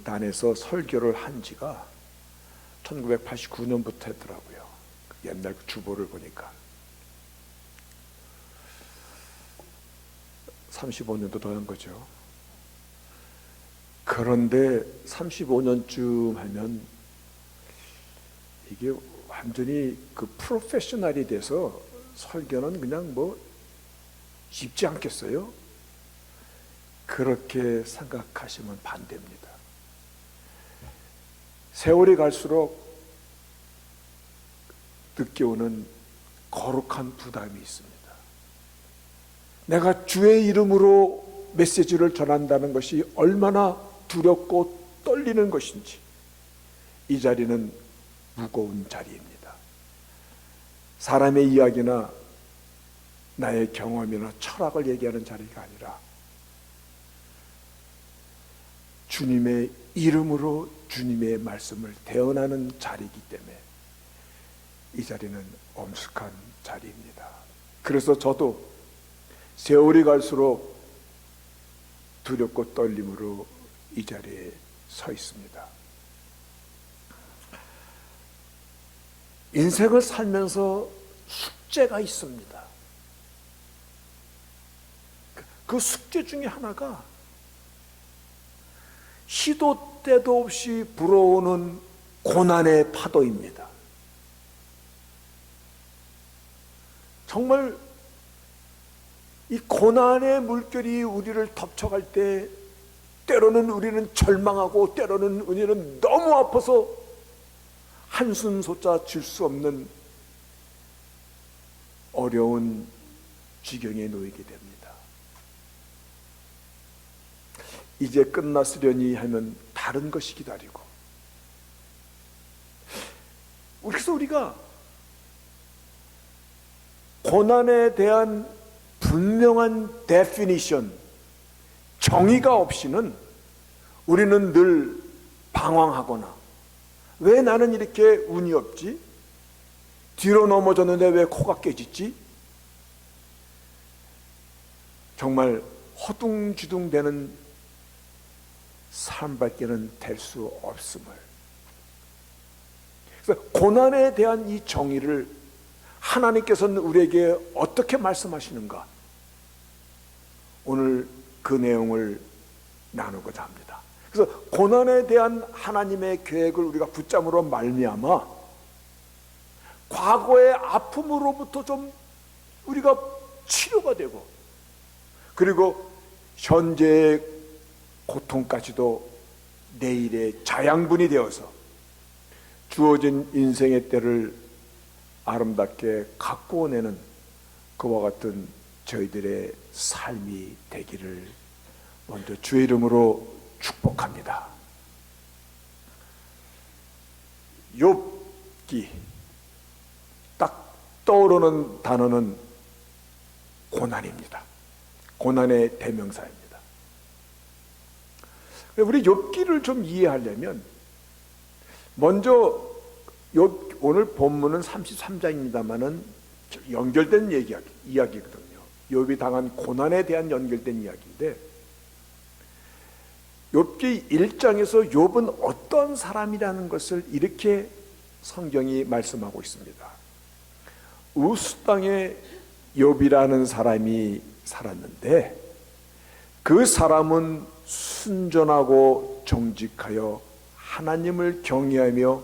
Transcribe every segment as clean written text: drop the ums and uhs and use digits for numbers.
설교단에서 설교를 한 지가 1989년부터 했더라고요. 옛날 그 주보를 보니까 35년도 더 한 거죠. 그런데 35년쯤 하면 이게 완전히 그 프로페셔널이 돼서 설교는 그냥 뭐 쉽지 않겠어요? 그렇게 생각하시면 반대입니다. 세월이 갈수록 느껴오는 거룩한 부담이 있습니다. 내가 주의 이름으로 메시지를 전한다는 것이 얼마나 두렵고 떨리는 것인지, 이 자리는 무거운 자리입니다. 사람의 이야기나 나의 경험이나 철학을 얘기하는 자리가 아니라 주님의 이름으로 주님의 말씀을 대언하는 자리이기 때문에 이 자리는 엄숙한 자리입니다. 그래서 저도 세월이 갈수록 두렵고 떨림으로 이 자리에 서 있습니다. 인생을 살면서 숙제가 있습니다. 그 숙제 중에 하나가 시도 때도 없이 불어오는 고난의 파도입니다. 정말 이 고난의 물결이 우리를 덮쳐갈 때 때로는 우리는 절망하고 때로는 우리는 너무 아파서 한숨조차 질 수 없는 어려운 지경에 놓이게 됩니다. 이제 끝났으려니 하면 다른 것이 기다리고, 그래서 우리가 고난에 대한 분명한 데피니션, 정의가 없이는 우리는 늘 방황하거나, 왜 나는 이렇게 운이 없지? 뒤로 넘어졌는데 왜 코가 깨졌지? 정말 허둥지둥대는 삶밖에는 될 수 없음을, 그래서 고난에 대한 이 정의를 하나님께서는 우리에게 어떻게 말씀하시는가, 오늘 그 내용을 나누고자 합니다. 그래서 고난에 대한 하나님의 계획을 우리가 붙잡으로 말미암아 과거의 아픔으로부터 좀 우리가 치료가 되고, 그리고 현재의 고통까지도 내일의 자양분이 되어서 주어진 인생의 때를 아름답게 가꾸어내는 그와 같은 저희들의 삶이 되기를 먼저 주의 이름으로 축복합니다. 욥기, 딱 떠오르는 단어는 고난입니다. 고난의 대명사입니다. 우리 욥기를 좀 이해하려면 먼저 오늘 본문은 33장입니다만은 연결된 이야기거든요. 욥이 당한 고난에 대한 연결된 이야기인데, 욥기 1장에서 욥은 어떤 사람이라는 것을 이렇게 성경이 말씀하고 있습니다. 우스 땅에 욥이라는 사람이 살았는데 그 사람은 순전하고 정직하여 하나님을 경외하며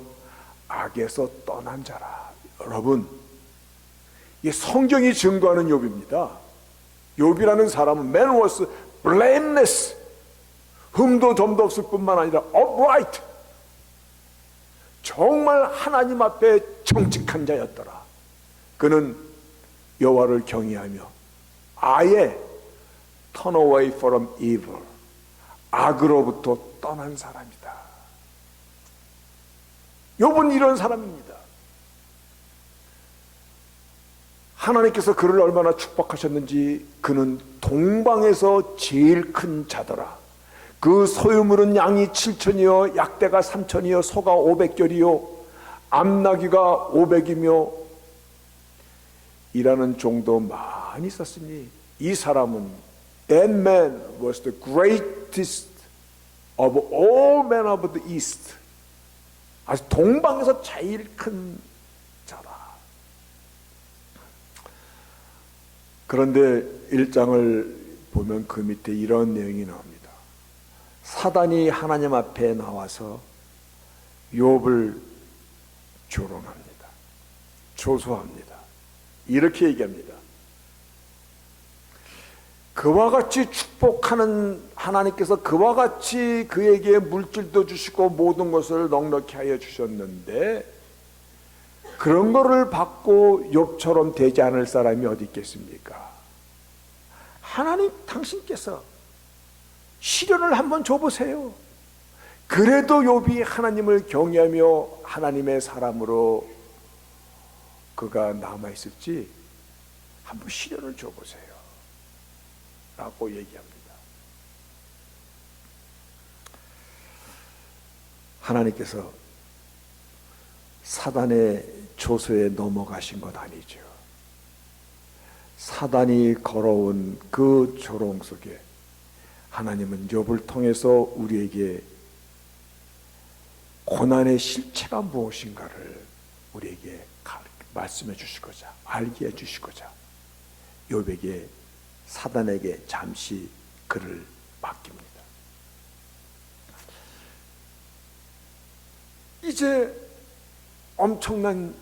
악에서 떠난 자라. 여러분, 이 성경이 증거하는 욥입니다. 욥이라는 사람은 man was blameless, 흠도 점도 없을 뿐만 아니라 upright, 정말 하나님 앞에 정직한 자였더라. 그는 여호와를 경외하며 아예 turn away from evil, 악으로부터 떠난 사람이다. 욥은 이런 사람입니다. 하나님께서 그를 얼마나 축복하셨는지, 그는 동방에서 제일 큰 자더라. 그 소유물은 양이 7천이요 약대가 3천이요 소가 500결이요 암나귀가 500이며 일하는 종도 많이 있었으니 이 사람은, that man was the great greatest of all men of the east. 아주 동방에서 제일 큰 자다. 그런데 1장을 보면 그 밑에 이런 내용이 나옵니다. 사단이 하나님 앞에 나와서 욥을 조롱합니다. 조소합니다. 이렇게 얘기합니다. 그와 같이 축복하는 하나님께서 그와 같이 그에게 물질도 주시고 모든 것을 넉넉히 하여 주셨는데 그런 거를 받고 욥처럼 되지 않을 사람이 어디 있겠습니까? 하나님 당신께서 시련을 한번 줘보세요. 그래도 욥이 하나님을 경외하며 하나님의 사람으로 그가 남아있을지 한번 시련을 줘보세요 라고 얘기합니다. 하나님께서 사단의 조소에 넘어가신 것 아니죠. 사단이 걸어온 그 조롱 속에 하나님은 욥을 통해서 우리에게 고난의 실체가 무엇인가를 우리에게 말씀해 주시고자, 알게 해 주시고자 욥에게 사단에게 잠시 그를 맡깁니다. 이제 엄청난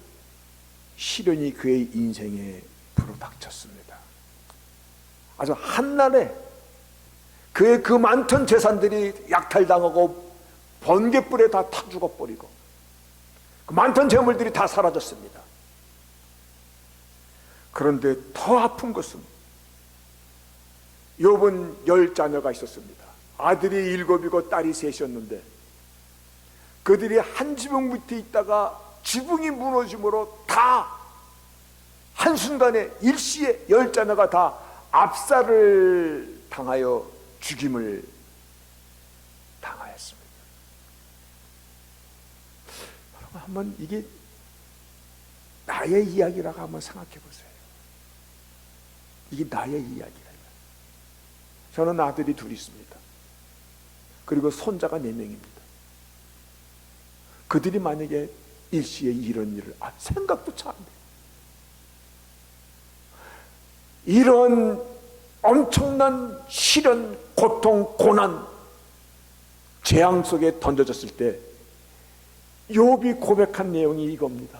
시련이 그의 인생에 불어닥쳤습니다. 아주 한날에 그의 그 많던 재산들이 약탈당하고 번갯불에 다 타 죽어버리고 그 많던 재물들이 다 사라졌습니다. 그런데 더 아픈 것은 욥은 10자녀가 있었습니다. 아들이 7이고 딸이 3이었는데 그들이 한 지붕 밑에 있다가 지붕이 무너짐으로 다 한순간에 일시에 10자녀가 다 압살을 당하여 죽임을 당하였습니다. 여러분 한번 이게 나의 이야기라고 한번 생각해 보세요. 이게 나의 이야기예요. 저는 아들이 2 있습니다. 그리고 손자가 4명입니다. 그들이 만약에 일시에 이런 일을 생각도 잘 안 돼요. 이런 엄청난 시련, 고통, 고난, 재앙 속에 던져졌을 때 욥이 고백한 내용이 이겁니다.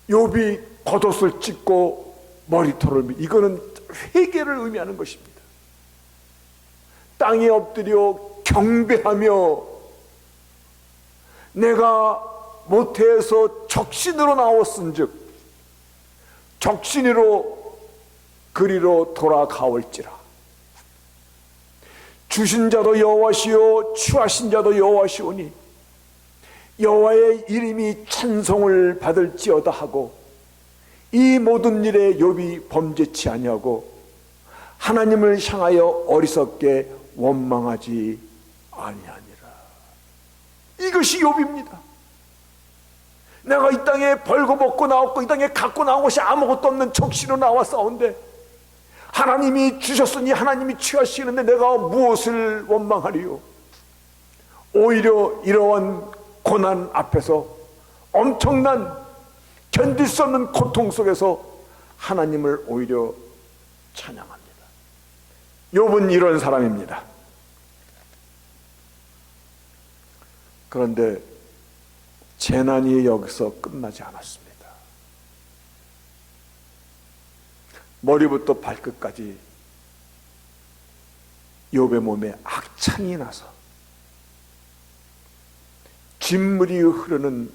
욥이 겉옷을 찢고 머리털을 이거는 회개를 의미하는 것입니다. 땅에 엎드려 경배하며 내가 모태에서 적신으로 나왔은즉 적신으로 그리로 돌아가올지라. 주신 자도 여호와시요 취하신 자도 여호와시오니 여호와의 이름이 찬송을 받을지어다 하고 이 모든 일에 욥이 범죄치 아니하고 하나님을 향하여 어리석게 원망하지 아니하니라. 이것이 욥입니다. 내가 이 땅에 벌거벗고 나왔고 이 땅에 갖고 나온 것이 아무것도 없는 적시로 나왔사온데 하나님이 주셨으니 하나님이 취하시는데 내가 무엇을 원망하리요. 오히려 이러한 고난 앞에서 엄청난 견딜 수 없는 고통 속에서 하나님을 오히려 찬양합니다. 욥은 이런 사람입니다. 그런데 재난이 여기서 끝나지 않았습니다. 머리부터 발끝까지 욥의 몸에 악창이 나서 진물이 흐르는,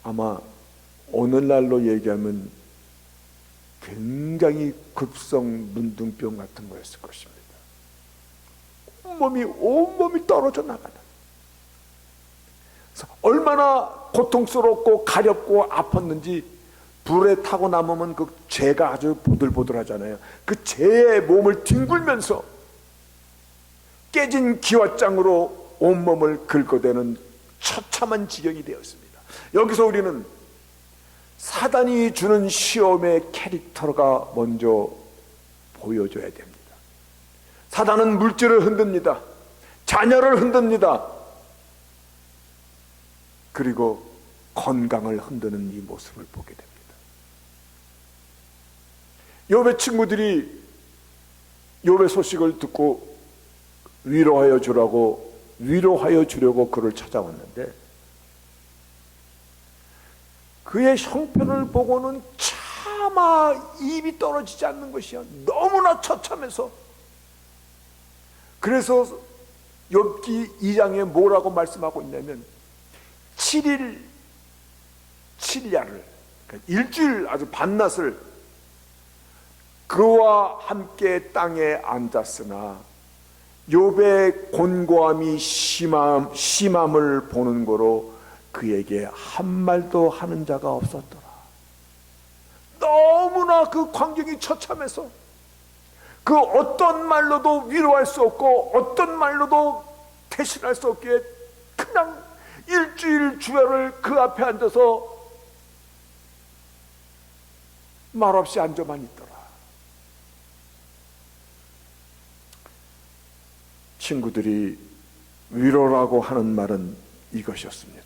아마 오늘날로 얘기하면 굉장히 급성 문둥병 같은 거였을 것입니다. 온몸이 떨어져 나가는, 그래서 얼마나 고통스럽고 가렵고 아팠는지 불에 타고 남으면 그 재가 아주 보들보들하잖아요. 그 재에 몸을 뒹굴면서 깨진 기왓장으로 온몸을 긁어대는 처참한 지경이 되었습니다. 여기서 우리는 사단이 주는 시험의 캐릭터가 먼저 보여줘야 됩니다. 사단은 물질을 흔듭니다. 자녀를 흔듭니다. 그리고 건강을 흔드는 이 모습을 보게 됩니다. 욥의 친구들이 욥의 소식을 듣고 위로하여 주려고 그를 찾아왔는데 그의 형편을 보고는 차마 입이 떨어지지 않는 것이야. 너무나 처참해서. 그래서 욥기 2장에 뭐라고 말씀하고 있냐면 7일 7야를 그러니까 일주일 아주 밤낮을 그와 함께 땅에 앉았으나 욥의 곤고함이 심함을 보는 거로 그에게 한 말도 하는 자가 없었더라. 너무나 그 광경이 처참해서 그 어떤 말로도 위로할 수 없고 어떤 말로도 대신할 수 없기에 그냥 일주일 주야를 그 앞에 앉아서 말없이 앉아만 있더라. 친구들이 위로라고 하는 말은 이것이었습니다.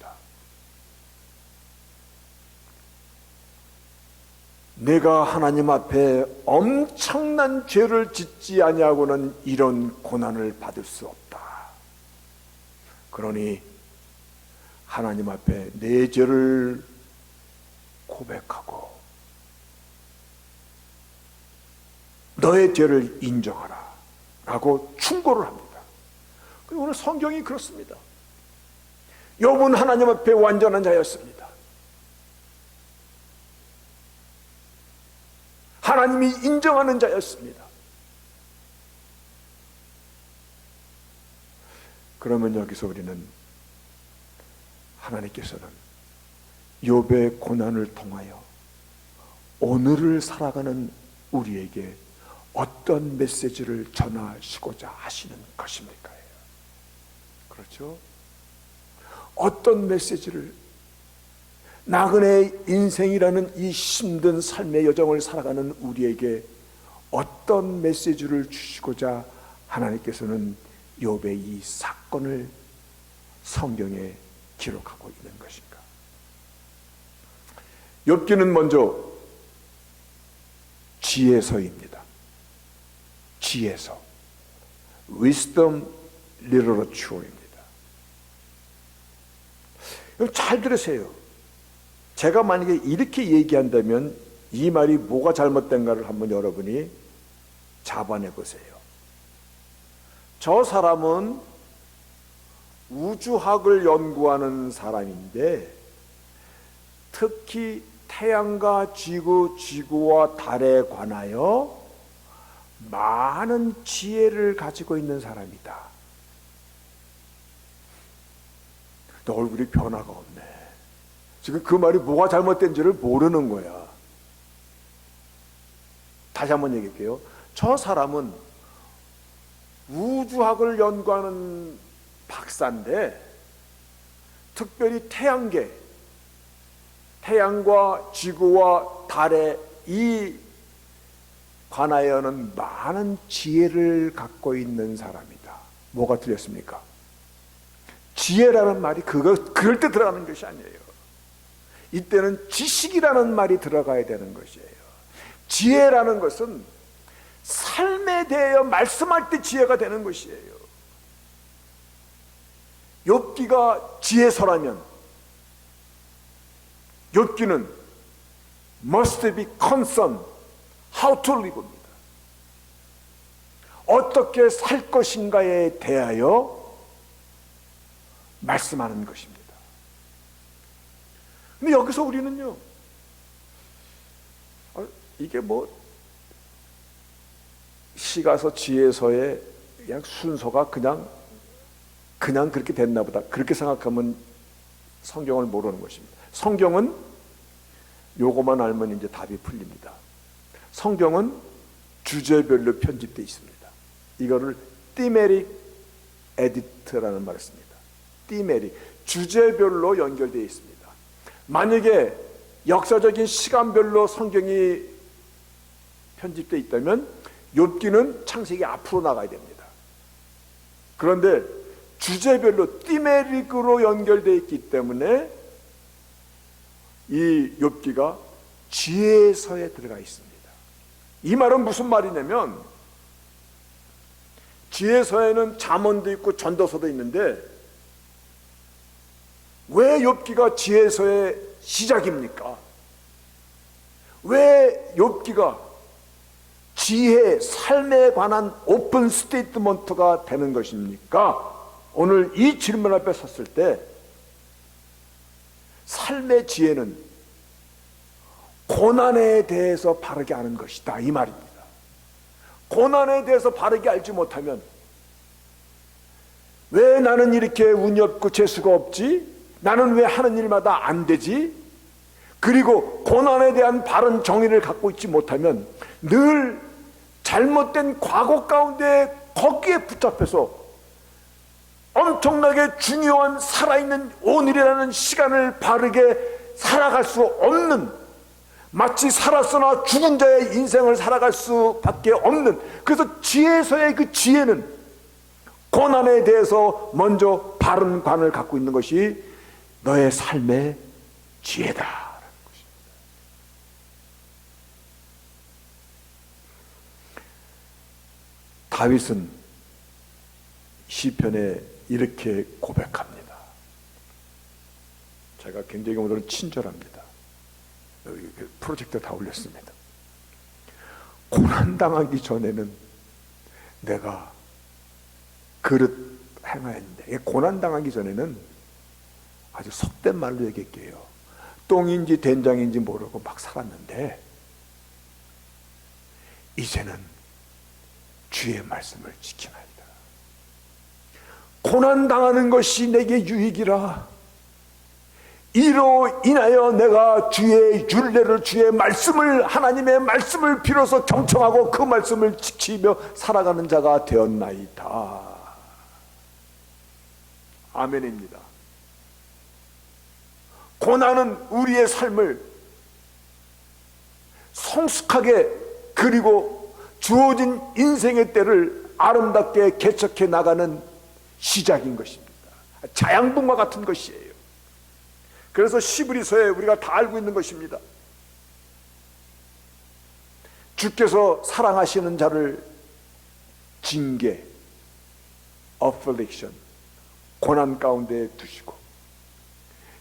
내가 하나님 앞에 엄청난 죄를 짓지 아니하고는 이런 고난을 받을 수 없다. 그러니 하나님 앞에 내 죄를 고백하고 너의 죄를 인정하라 라고 충고를 합니다. 오늘 성경이 그렇습니다. 욥은 하나님 앞에 완전한 자였습니다. 하나님이 인정하는 자였습니다. 그러면 여기서 우리는 하나님께서는 욥의 고난을 통하여 오늘을 살아가는 우리에게 어떤 메시지를 전하시고자 하시는 것입니까? 그렇죠? 어떤 메시지를 나그네의 인생이라는 이 힘든 삶의 여정을 살아가는 우리에게 어떤 메시지를 주시고자 하나님께서는 욥의 이 사건을 성경에 기록하고 있는 것인가? 욥기는 먼저 지혜서입니다. 지혜서, Wisdom Literature입니다. 잘 들으세요. 제가 만약에 이렇게 얘기한다면 이 말이 뭐가 잘못된가를 한번 여러분이 자반해 보세요. 저 사람은 우주학을 연구하는 사람인데 특히 태양과 지구, 지구와 달에 관하여 많은 지혜를 가지고 있는 사람이다. 너 얼굴이 변화가 없네. 지금 그 말이 뭐가 잘못된지를 모르는 거야. 다시 한번 얘기할게요. 저 사람은 우주학을 연구하는 박사인데 특별히 태양계, 태양과 지구와 달에 이 관하여는 많은 지혜를 갖고 있는 사람이다. 뭐가 틀렸습니까? 지혜라는 말이 그럴 때 들어가는 것이 아니에요. 이때는 지식이라는 말이 들어가야 되는 것이에요. 지혜라는 것은 삶에 대하여 말씀할 때 지혜가 되는 것이에요. 욥기가 지혜서라면 욥기는 must be concerned how to live입니다. 어떻게 살 것인가에 대하여 말씀하는 것입니다. 근데 여기서 우리는요, 이게 뭐 시가서 지혜서의 그냥 순서가 그냥 그렇게 됐나 보다, 그렇게 생각하면 성경을 모르는 것입니다. 성경은 요거만 알면 이제 답이 풀립니다. 성경은 주제별로 편집되어 있습니다. 이거를 thematic edit라는 말을 씁니다. thematic, 주제별로 연결되어 있습니다. 만약에 역사적인 시간별로 성경이 편집되어 있다면 욥기는 창세기 앞으로 나가야 됩니다. 그런데 주제별로 티메릭으로 연결되어 있기 때문에 이 욥기가 지혜서에 들어가 있습니다. 이 말은 무슨 말이냐면 지혜서에는 잠언도 있고 전도서도 있는데 왜 욥기가 지혜서의 시작입니까? 왜 욥기가 지혜, 삶에 관한 오픈 스테이트먼트가 되는 것입니까? 오늘 이 질문 앞에 섰을 때 삶의 지혜는 고난에 대해서 바르게 아는 것이다, 이 말입니다. 고난에 대해서 바르게 알지 못하면 왜 나는 이렇게 운이 없고 재수가 없지? 나는 왜 하는 일마다 안 되지? 그리고 고난에 대한 바른 정의를 갖고 있지 못하면 늘 잘못된 과거 가운데 거기에 붙잡혀서 엄청나게 중요한 살아있는 오늘이라는 시간을 바르게 살아갈 수 없는, 마치 살았으나 죽은 자의 인생을 살아갈 수밖에 없는, 그래서 지혜서의 그 지혜는 고난에 대해서 먼저 바른 관을 갖고 있는 것이 너의 삶의 지혜다. 다윗은 시편에 이렇게 고백합니다. 제가 굉장히 오늘은 친절합니다. 여기 프로젝터 다 올렸습니다. 고난당하기 전에는 내가 그릇 행하였는데, 고난당하기 전에는 아주 속된 말로 얘기할게요. 똥인지 된장인지 모르고 막 살았는데 이제는 주의 말씀을 지키나이다. 고난당하는 것이 내게 유익이라. 이로 인하여 내가 주의 율례를, 주의 말씀을, 하나님의 말씀을 비로소 경청하고 그 말씀을 지키며 살아가는 자가 되었나이다. 아멘입니다. 고난은 우리의 삶을 성숙하게, 그리고 주어진 인생의 때를 아름답게 개척해 나가는 시작인 것입니다. 자양분과 같은 것이에요. 그래서 시브리서에 우리가 다 알고 있는 것입니다. 주께서 사랑하시는 자를 징계, affliction, 고난 가운데 두시고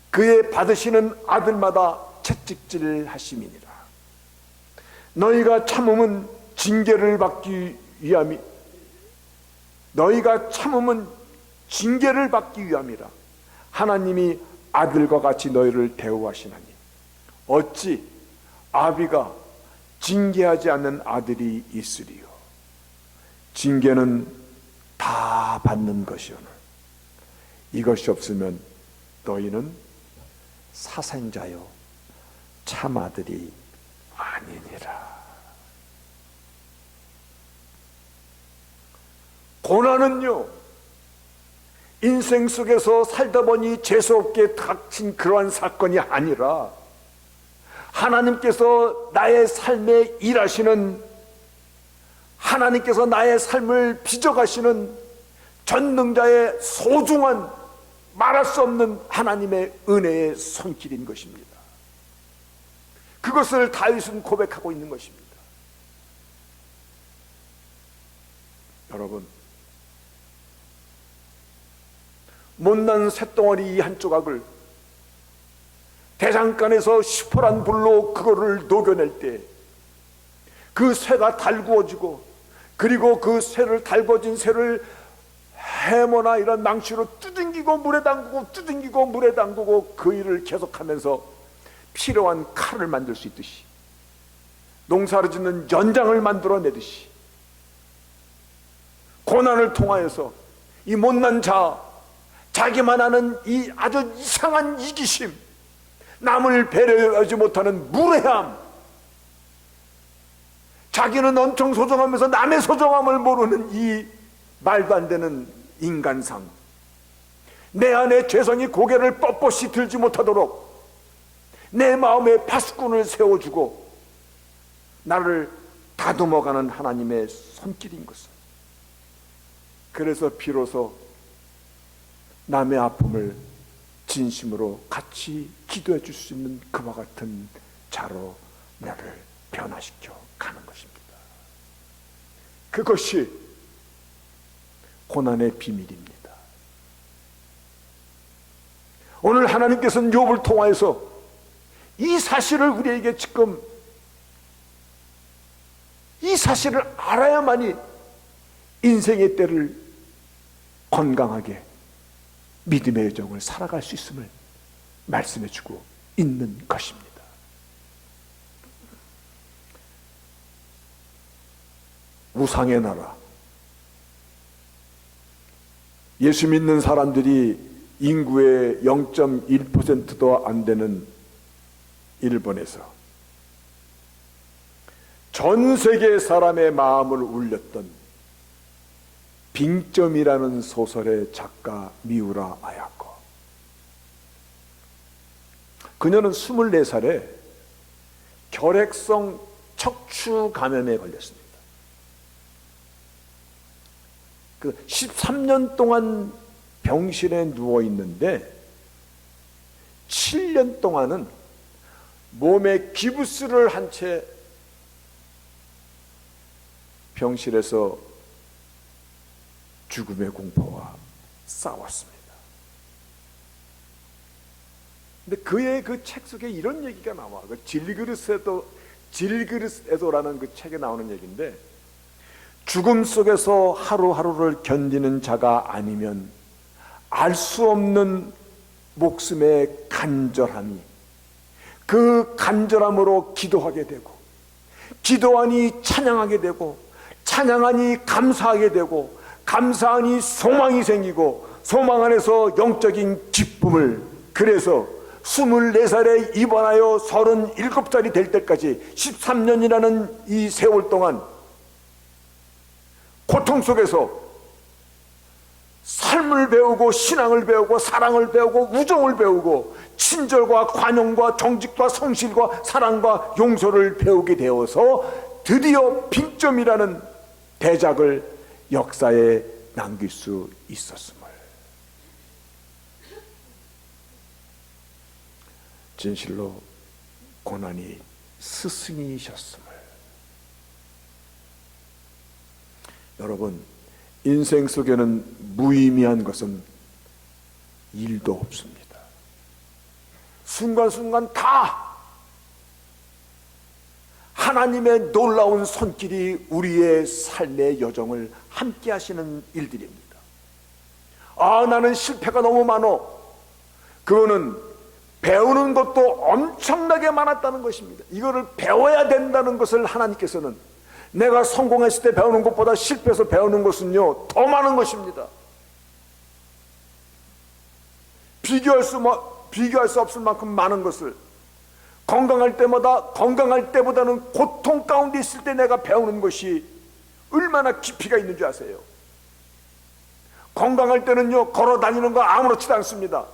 그의 받으시는 아들마다 채찍질 하심이니라. 너희가 참음은 징계를 받기 위함이, 너희가 참음은 징계를 받기 위함이라. 하나님이 아들과 같이 너희를 대우하시나니 어찌 아비가 징계하지 않는 아들이 있으리요. 징계는 다 받는 것이오늘 이것이 없으면 너희는 사생자요 참 아들이 아니니라. 고난은요, 인생 속에서 살다 보니 재수없게 닥친 그러한 사건이 아니라 하나님께서 나의 삶에 일하시는, 하나님께서 나의 삶을 빚어가시는 전능자의 소중한, 말할 수 없는 하나님의 은혜의 손길인 것입니다. 그것을 다윗은 고백하고 있는 것입니다. 여러분, 못난 쇳덩어리 한 조각을 대장간에서 시퍼란 불로 그거를 녹여낼 때 그 쇠가 달구어지고, 그리고 그 쇠를, 달궈진 쇠를 해머나 이런 망치로 두둥기고 물에 담그고 두둥기고 물에 담그고 그 일을 계속하면서 필요한 칼을 만들 수 있듯이, 농사를 짓는 연장을 만들어내듯이 고난을 통하여서 이 못난 자, 자기만 아는 이 아주 이상한 이기심, 남을 배려하지 못하는 무례함, 자기는 엄청 소중하면서 남의 소중함을 모르는 이 말도 안 되는 인간상, 내 안에 죄성이 고개를 뻣뻣이 들지 못하도록 내 마음에 파수꾼을 세워주고 나를 다듬어가는 하나님의 손길인 것을. 그래서 비로소 남의 아픔을 진심으로 같이 기도해 줄 수 있는 그와 같은 자로 나를 변화시켜 가는 것입니다. 그것이 고난의 비밀입니다. 오늘 하나님께서는 욥을 통하여서 이 사실을 우리에게 지금, 이 사실을 알아야만이 인생의 때를 건강하게 믿음의 여정을 살아갈 수 있음을 말씀해 주고 있는 것입니다. 우상의 나라, 예수 믿는 사람들이 인구의 0.1%도 안 되는 일본에서 전 세계 사람의 마음을 울렸던 빙점이라는 소설의 작가 미우라 아야코. 그녀는 24살에 결핵성 척추 감염에 걸렸습니다. 그 13년 동안 병실에 누워 있는데 7년 동안은 몸에 기부스를 한 채 병실에서 죽음의 공포와 싸웠습니다. 근데 그의 그 책 속에 이런 얘기가 나와. 그 질그릇에도라는 그 책에 나오는 얘기인데, 죽음 속에서 하루하루를 견디는 자가 아니면 알 수 없는 목숨의 간절함이, 그 간절함으로 기도하게 되고, 기도하니 찬양하게 되고, 찬양하니 감사하게 되고, 감사하니 소망이 생기고, 소망 안에서 영적인 기쁨을. 그래서 24살에 입원하여 37살이 될 때까지 13년이라는 이 세월 동안 고통 속에서 삶을 배우고, 신앙을 배우고, 사랑을 배우고, 우정을 배우고, 친절과 관용과 정직과 성실과 사랑과 용서를 배우게 되어서 드디어 빙점이라는 대작을 역사에 남길 수 있었음을, 진실로 고난이 스승이셨음을. 여러분, 인생 속에는 무의미한 것은 일도 없습니다. 순간순간 다 하나님의 놀라운 손길이 우리의 삶의 여정을 함께 하시는 일들입니다. 아, 나는 실패가 너무 많어. 그거는 배우는 것도 엄청나게 많았다는 것입니다. 이거를 배워야 된다는 것을 하나님께서는, 내가 성공했을 때 배우는 것보다 실패해서 배우는 것은요 더 많은 것입니다. 비교할 수 없을 만큼 많은 것을, 건강할 때보다는 고통 가운데 있을 때 내가 배우는 것이 얼마나 깊이가 있는 줄 아세요? 건강할 때는요 걸어 다니는 거 아무렇지도 않습니다.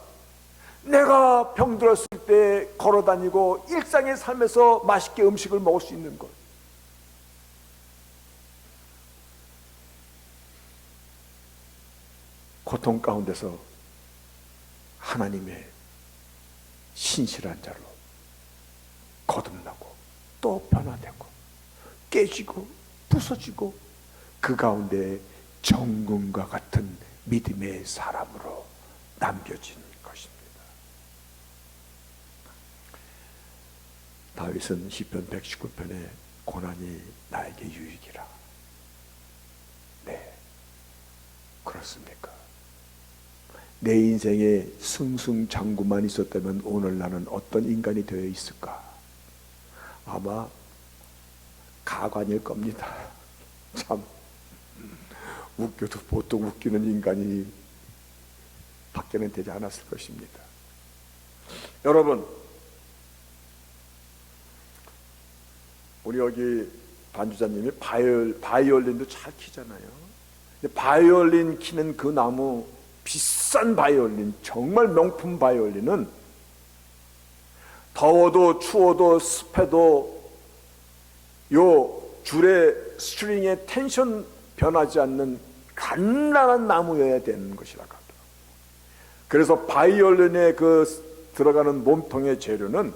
내가 병들었을 때 걸어 다니고 일상의 삶에서 맛있게 음식을 먹을 수 있는 것, 고통 가운데서 하나님의 신실한 자로 거듭나고 또 변화되고 깨지고 부서지고, 그 가운데 정금과 같은 믿음의 사람으로 남겨진 것입니다. 다윗은 시편 119편에 고난이 나에게 유익이라. 네, 그렇습니까? 내 인생에 승승장구만 있었다면 오늘 나는 어떤 인간이 되어 있을까? 아마 가관일 겁니다. 참 웃겨도 보통 웃기는 인간이 밖에는 되지 않았을 것입니다. 여러분, 우리 여기 반주자님이 바이올린도 잘 키잖아요. 근데 바이올린 키는 그 나무, 비싼 바이올린, 정말 명품 바이올린은 더워도 추워도 습해도 요 줄의 스트링의 텐션 변하지 않는 간단한 나무여야 되는 것이라고 하더라고요. 그래서 바이올린에 들어가는 몸통의 재료는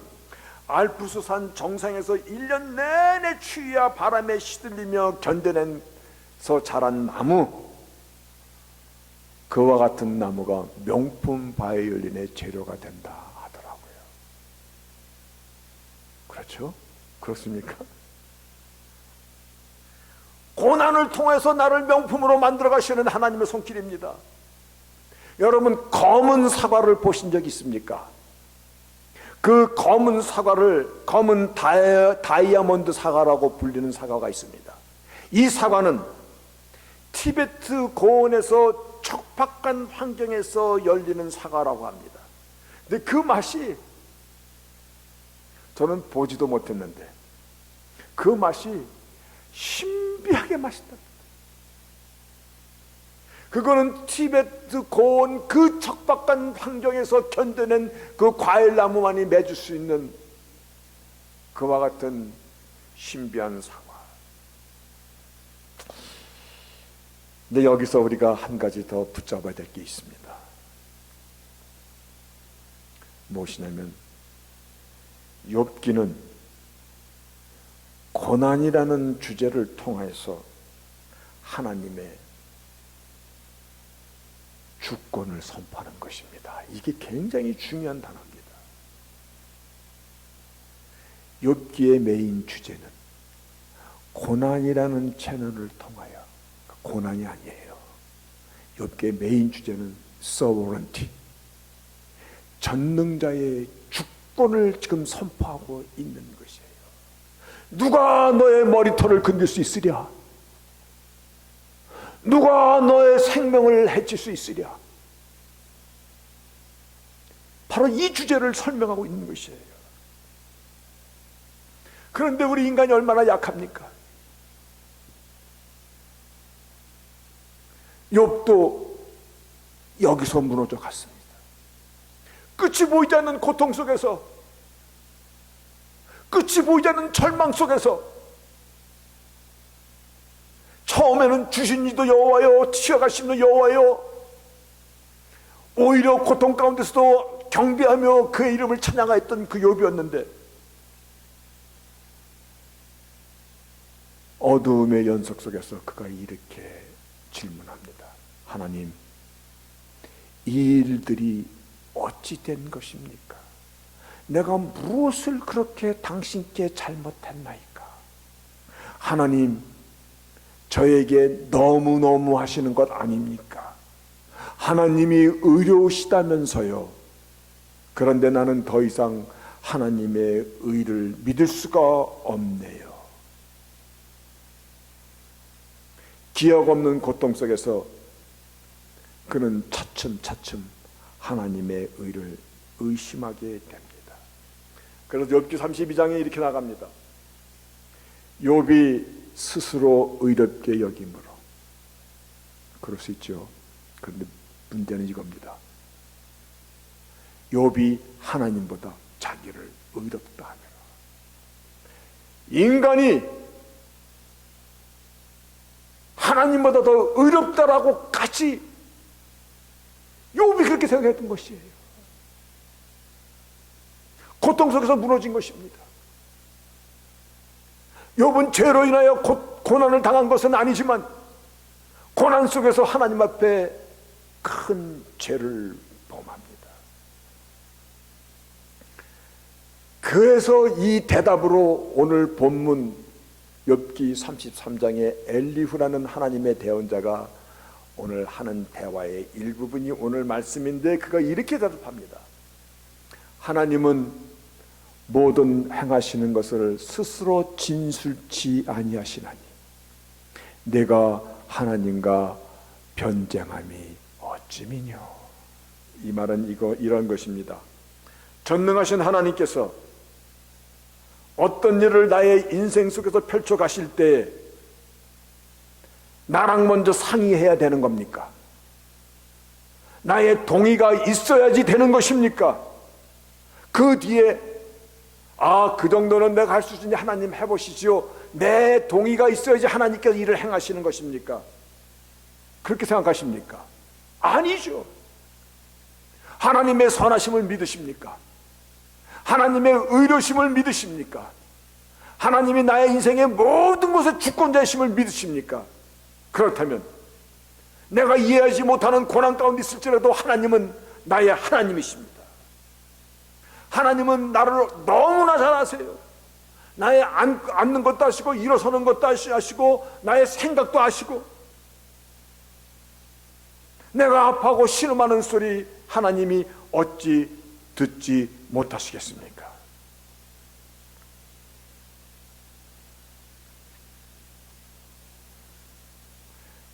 알프스산 정상에서 1년 내내 추위와 바람에 시들리며 견뎌내서 자란 나무, 그와 같은 나무가 명품 바이올린의 재료가 된다 하더라고요. 그렇죠? 그렇습니까? 고난을 통해서 나를 명품으로 만들어 가시는 하나님의 손길입니다. 여러분, 검은 사과를 보신 적 있습니까? 그 검은 사과를 검은 다이아몬드 사과라고 불리는 사과가 있습니다. 이 사과는 티베트 고원에서 척박한 환경에서 열리는 사과라고 합니다. 근데 그 맛이, 저는 보지도 못했는데 그 맛이 신비하게 맛있다. 그거는 티베트 고원 그 척박한 환경에서 견뎌낸 그 과일나무만이 맺을 수 있는 그와 같은 신비한 사과. 근데 여기서 우리가 한 가지 더 붙잡아야 될 게 있습니다. 무엇이냐면 욥기는 고난이라는 주제를 통해서 하나님의 주권을 선포하는 것입니다. 이게 굉장히 중요한 단어입니다. 욥기의 메인 주제는 고난이라는 채널을 통하여, 고난이 아니에요. 욥기의 메인 주제는 sovereignty, 전능자의 주권을 지금 선포하고 있는 것이에요. 누가 너의 머리털을 건들 수 있으랴? 누가 너의 생명을 해칠 수 있으랴? 바로 이 주제를 설명하고 있는 것이에요. 그런데 우리 인간이 얼마나 약합니까? 욥도 여기서 무너져 갔습니다. 끝이 보이지 않는 고통 속에서, 끝이 보이지 않는 절망 속에서 처음에는 주신 이도 여호와요, 치어가시는 여호와요, 오히려 고통 가운데서도 경배하며 그의 이름을 찬양하였던 그 욥이었는데 어두움의 연속 속에서 그가 이렇게 질문합니다. 하나님, 이 일들이 어찌 된 것입니까? 내가 무엇을 그렇게 당신께 잘못했나이까? 하나님, 저에게 너무너무 하시는 것 아닙니까? 하나님이 의로우시다면서요. 그런데 나는 더 이상 하나님의 의를 믿을 수가 없네요. 기억 없는 고통 속에서 그는 차츰차츰 하나님의 의를 의심하게 됩니다. 그래서 욥기 32장에 이렇게 나갑니다. 욥이 스스로 의롭게 여김으로. 그럴 수 있죠. 그런데 문제는 이겁니다. 욥이 하나님보다 자기를 의롭다 하며, 인간이 하나님보다 더 의롭다라고 같이 욥이 그렇게 생각했던 것이에요. 고통 속에서 무너진 것입니다. 욥은 죄로 인하여 고난을 당한 것은 아니지만 고난 속에서 하나님 앞에 큰 죄를 범합니다. 그래서 이 대답으로 오늘 본문 욥기 33장의 엘리후라는 하나님의 대언자가 오늘 하는 대화의 일부분이 오늘 말씀인데, 그가 이렇게 대답합니다. 하나님은 모든 행하시는 것을 스스로 진술치 아니하시나니 내가 하나님과 변쟁함이 어찌미뇨. 이 말은 이런 것입니다. 전능하신 하나님께서 어떤 일을 나의 인생 속에서 펼쳐 가실 때 나랑 먼저 상의해야 되는 겁니까? 나의 동의가 있어야지 되는 것입니까? 그 뒤에 아, 그 정도는 내가 할 수 있으니 하나님 해보시지요. 내 동의가 있어야지 하나님께서 일을 행하시는 것입니까? 그렇게 생각하십니까? 아니죠. 하나님의 선하심을 믿으십니까? 하나님의 의로심을 믿으십니까? 하나님이 나의 인생의 모든 것의 주권자이심을 믿으십니까? 그렇다면 내가 이해하지 못하는 고난 가운데 있을지라도 하나님은 나의 하나님이십니다. 하나님은 나를 너무나 잘 아세요. 나의 앉는 것도 아시고 일어서는 것도 아시고 나의 생각도 아시고, 내가 아파하고 신음하는 소리 하나님이 어찌 듣지 못하시겠습니까?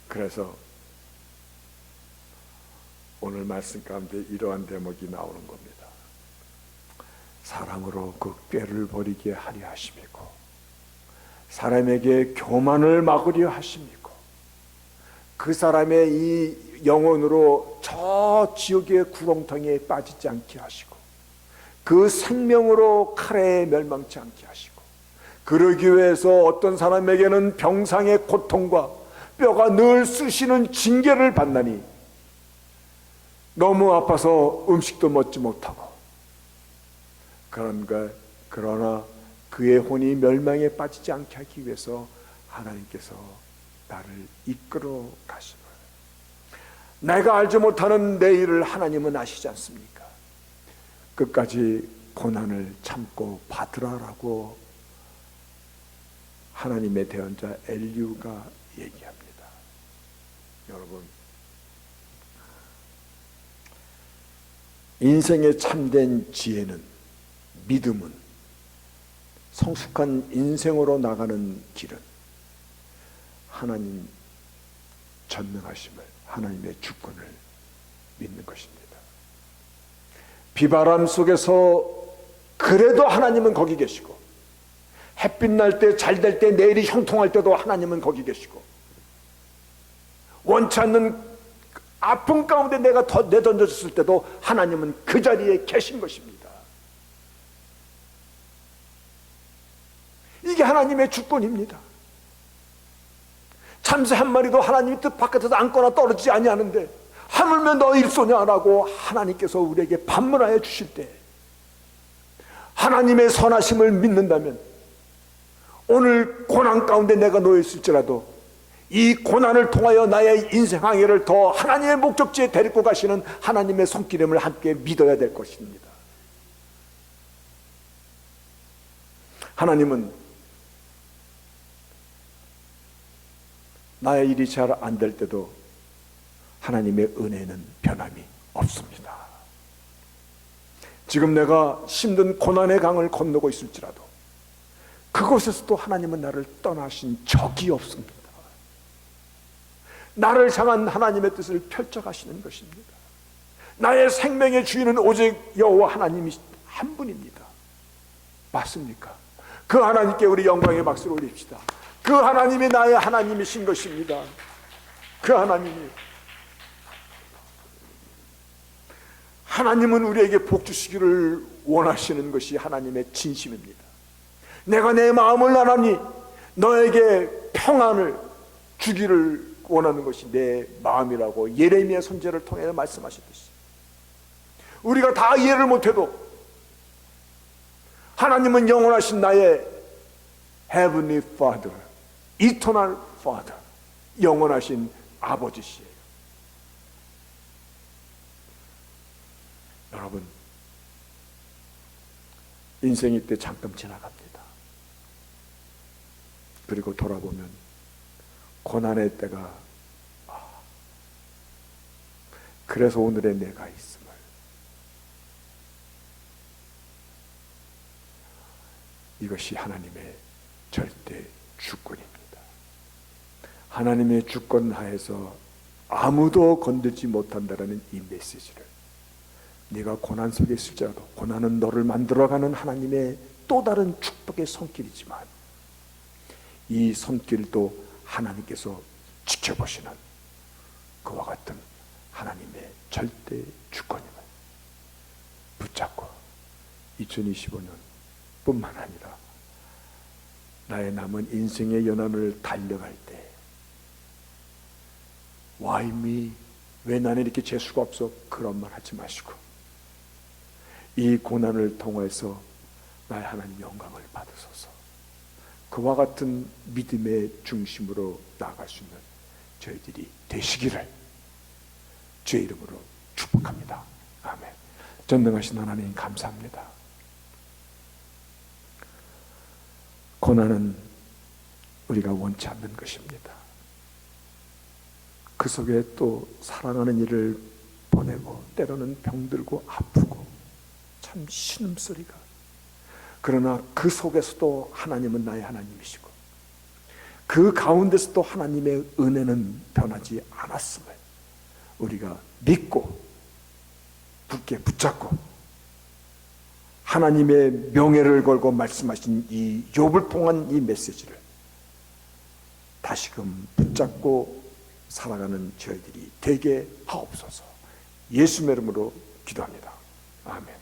그래서 오늘 말씀 가운데 이러한 대목이 나오는 겁니다. 사랑으로 그 꾀를 버리게 하려 하심이고, 사람에게 교만을 막으려 하심이고, 그 사람의 이 영혼으로 저 지옥의 구렁텅이에 빠지지 않게 하시고, 그 생명으로 칼에 멸망치 않게 하시고, 그러기 위해서 어떤 사람에게는 병상의 고통과 뼈가 늘 쑤시는 징계를 받나니 너무 아파서 음식도 먹지 못하고, 그러나 그의 혼이 멸망에 빠지지 않게 하기 위해서 하나님께서 나를 이끌어 가시고, 내가 알지 못하는 내일을 하나님은 아시지 않습니까? 끝까지 고난을 참고 받으라라고 하나님의 대언자 엘리후가 얘기합니다. 여러분, 인생의 참된 지혜는, 믿음은, 성숙한 인생으로 나가는 길은 하나님 전능하심을, 하나님의 주권을 믿는 것입니다. 비바람 속에서 그래도 하나님은 거기 계시고, 햇빛 날 때, 잘 될 때, 내일이 형통할 때도 하나님은 거기 계시고, 원치 않는 아픔 가운데 내가 내던졌을 때도 하나님은 그 자리에 계신 것입니다. 이게 하나님의 주권입니다. 참새 한 마리도 하나님이 뜻 바깥에서 앉거나 떨어지지 아니하는데 하물며 너 일소냐라고 하나님께서 우리에게 반문하여 주실 때, 하나님의 선하심을 믿는다면 오늘 고난 가운데 내가 놓여 있을지라도 이 고난을 통하여 나의 인생 항해를 더 하나님의 목적지에 데리고 가시는 하나님의 손길임을 함께 믿어야 될 것입니다. 하나님은 나의 일이 잘 안 될 때도 하나님의 은혜는 변함이 없습니다. 지금 내가 힘든 고난의 강을 건너고 있을지라도 그곳에서도 하나님은 나를 떠나신 적이 없습니다. 나를 향한 하나님의 뜻을 펼쳐가시는 것입니다. 나의 생명의 주인은 오직 여호와 하나님이 한 분입니다. 맞습니까? 그 하나님께 우리 영광의 박수를 올립시다. 그 하나님이 나의 하나님이신 것입니다. 그 하나님은 우리에게 복 주시기를 원하시는 것이 하나님의 진심입니다. 내가 내 마음을 나누니 너에게 평안을 주기를 원하는 것이 내 마음이라고 예레미야 선지자를 통해 말씀하셨듯이, 우리가 다 이해를 못해도 하나님은 영원하신 나의 Heavenly Father, Eternal Father, 영원하신 아버지시에요. 여러분, 인생이 때 잠깐 지나갑니다. 그리고 돌아보면 고난의 때가, 그래서 오늘의 내가 있음을, 이것이 하나님의 절대 주권입니다. 하나님의 주권 하에서 아무도 건들지 못한다라는 이 메시지를, 네가 고난 속에 있을지라도 고난은 너를 만들어가는 하나님의 또 다른 축복의 손길이지만 이 손길도 하나님께서 지켜보시는 그와 같은 하나님의 절대 주권임을 붙잡고 2025년 뿐만 아니라 나의 남은 인생의 연한을 달려갈 때 Why me? 왜 나는 이렇게 재수가 없어? 그런 말 하지 마시고 이 고난을 통해서 나의 하나님 영광을 받으소서. 그와 같은 믿음의 중심으로 나아갈 수 있는 저희들이 되시기를 주의 이름으로 축복합니다. 아멘. 전능하신 하나님 감사합니다. 고난은 우리가 원치 않는 것입니다. 그 속에 또 사랑하는 이를 보내고 때로는 병들고 아프고 참 신음소리가, 그러나 그 속에서도 하나님은 나의 하나님이시고 그 가운데서도 하나님의 은혜는 변하지 않았음을 우리가 믿고 굳게 붙잡고 하나님의 명예를 걸고 말씀하신 이 욥을 통한 이 메시지를 다시금 붙잡고 살아가는 저희들이 되게 하옵소서. 예수의 이름으로 기도합니다. 아멘.